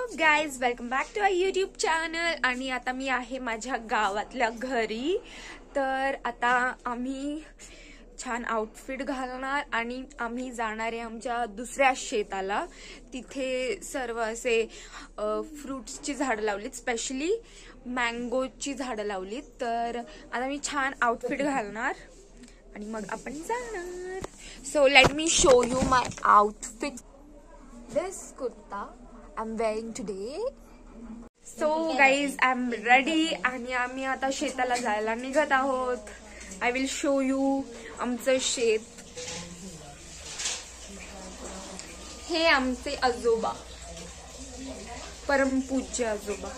Guys, welcome back to our YouTube channel. आणि आता मी आहे माझ्या गावातल्या घरी. तर आता आम्ही छान आउटफिट घालणार आणि आम्ही जाणार आहे आमच्या दुसऱ्या शेताला. तिथे सर्व असे फ्रुट्सची झाडं लावलीत, स्पेशली मँगोची झाडं लावलीत. तर आता मी छान आउटफिट घालणार आणि मग आपण जाणार. So let me show you my outfit. This kurta I'm wearing today. So guys, I'm ready आणि आम्ही आता शेताला जायला निघत आहोत. I will show you आमचं शेत. हे आमचे आजोबा, परमपूज्य आजोबा.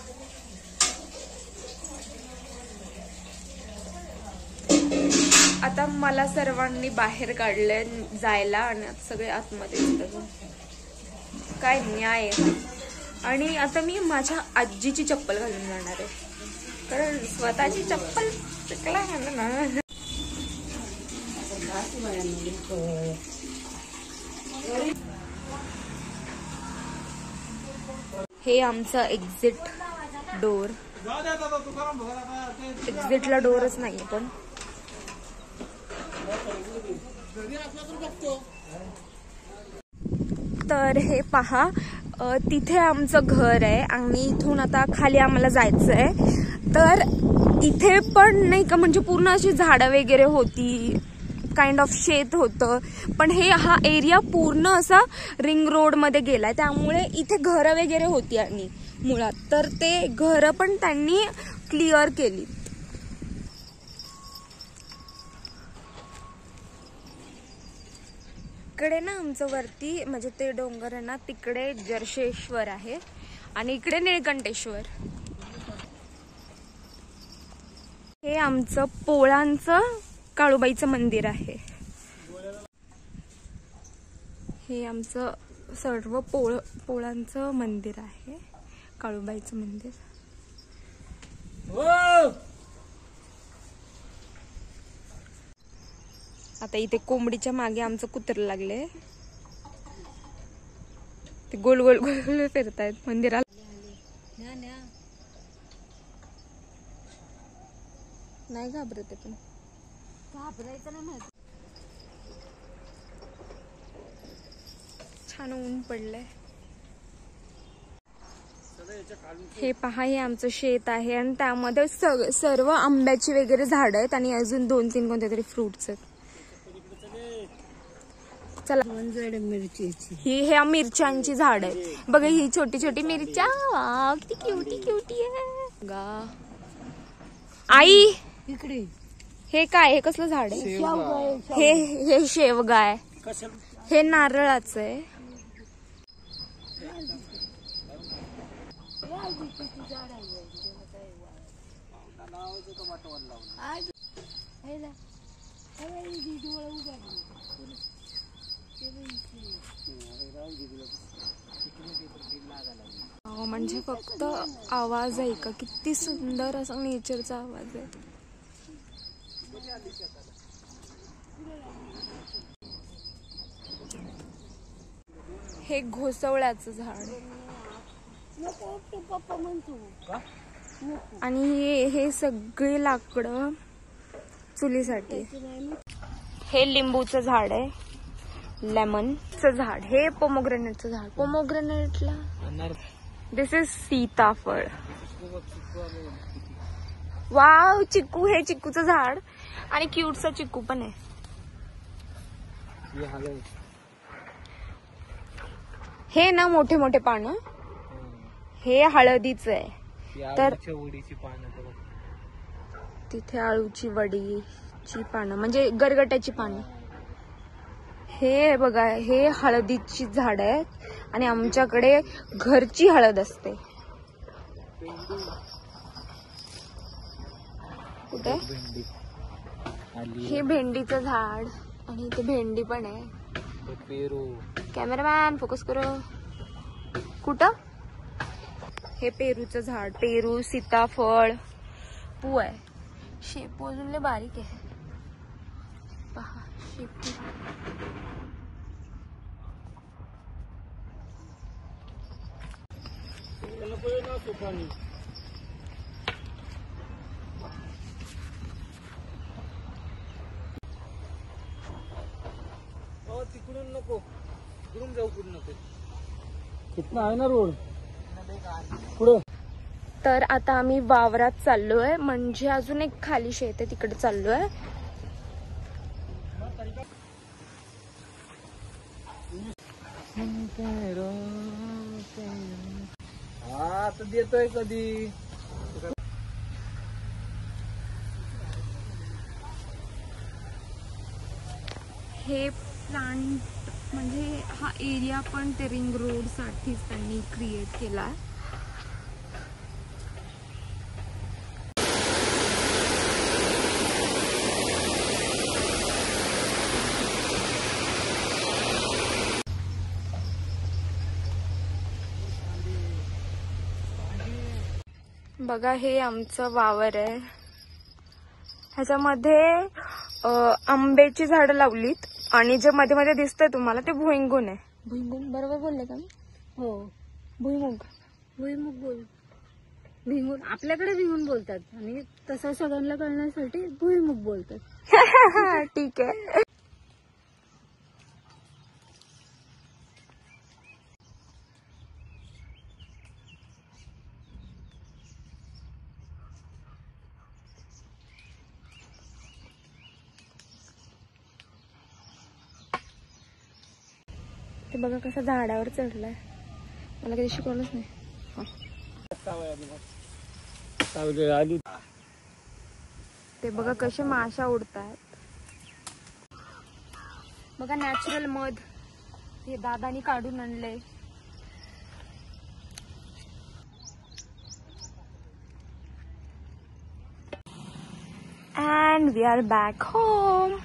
आता मला सर्वांनी बाहेर काढले जायला आणि आता सगळे आतमध्ये येतात. काय न्याय आहे. आणि आता मी माझ्या आजीची चप्पल घालून जाणार आहे, कारण स्वतःची चप्पल चिकला घालणार. हे आमचं एक्झिट डोर. एक्झिटला डोरच नाहीये पण. तर हे पहा, तिथे आमचं घर आहे आणि इथून आता खाली आम्हाला जायचं आहे. तर इथे पण नाही का, म्हणजे पूर्ण अशी झाडं वगैरे होती, काइंड ऑफ शेत होतं. पण हा एरिया पूर्ण असा रिंग रोड मध्ये गेलाय, त्यामुळे इथे घरं वगैरे होती आणि मुळात तर ते घरं पण त्यांनी क्लिअर केली. इकडे ना आमचं वरती, म्हणजे ते डोंगर आहे ना, तिकडे जर्शेश्वर आहे आणि इकडे निळकंठेश्वर. हे आमचं पोळांचं काळूबाईचं मंदिर आहे. हे आमचं सर्व पोळांचं मंदिर आहे, काळूबाईचं मंदिर. आता इथे कोंबडीच्या मागे आमचं कुत्र लागले, ते गोल गोल गोल गोल फिरतायत मंदिराला. नाही घाबरत, पण घाबरायचं नाही माहिती. छान ऊन पडलंय. हे पहा, हे आमचं शेत आहे आणि त्यामध्ये सर्व आंब्याची वगैरे झाड आहेत आणि अजून 2-3 कोणते तरी फ्रुट्स आहेत. चला, ही मिरच्यांची झाड आहे बघा. ही छोटी छोटी मिरच्या, वाव किती क्यूटी क्यूटी आहे गा. आई, इकडे हे काय, हे कसलं झाड आहे? हे शेवगा आहे. हे नारळाचं आहे. म्हणजे फक्त आवाज आहे का, किती सुंदर असा नेचरचा आवाज आहे. हे घोसवळ्याचं झाड आणि हे सगळे लाकडं चुलीसाठी. हे लिंबूचं झाड आहे, लेमनचं झाड. हे पोमोग्रेनेटचं झाड. पोमोग्रेनेटला दिस इज सीताफळ. वाव, चिक्कू. हे चिक्कूचं झाड आणि क्यूटचा चिक्कू पण आहे. हे ना मोठे मोठे पानं, हे हळदीचं आहे. तर तिथे आळूची वडीची पानं, म्हणजे गरगट्याची पानं. हे बघा, हे हळदीची झाड आहेत आणि आमच्याकडे घरची हळद असते. कुठे? हे भेंडीचं झाड आणि इथे भेंडी पण आहे. कॅमेरामॅन फोकस करो. कुठं? हे पेरूचं झाड. पेरू, सीताफळ, शेपू आहे. शेपू अजून लय बारीक आहे. पहा शेपू. तिकडून नको, तिकडून जाऊ पूर्ण नको. कितना आहे ना रोड पुढे. तर आता आम्ही वावरात चाललोय, म्हणजे अजून एक खाली शेत आहे तिकडे चाललोय. हा तर देतोय कधी. हे प्लांट म्हणजे हा एरिया पण ते रिंग रोड साठीच त्यांनी क्रिएट केला. बघा हे आमचं वावर आहे. ह्याच्यामध्ये आंब्याची झाडं लावलीत आणि जे मध्ये मध्ये दिसतंय तुम्हाला ते भुईंगून आहे. भुईंगून बरोबर बोलले का मी? हो, भुईमुग. भुईमुग बोल. भिंगून आपल्याकडे भिंगून बोलतात आणि तसं सगळ्यांना कळण्यासाठी भुईमुग बोलतात. ठीक आहे. ते बघा कसा झाडावर चढलाय. मला कधी शिकवलंच नाही. ते बघा कसे माशा उडतात. बघा नॅचरल मध हे दादानी काढून आणले. And we are back home.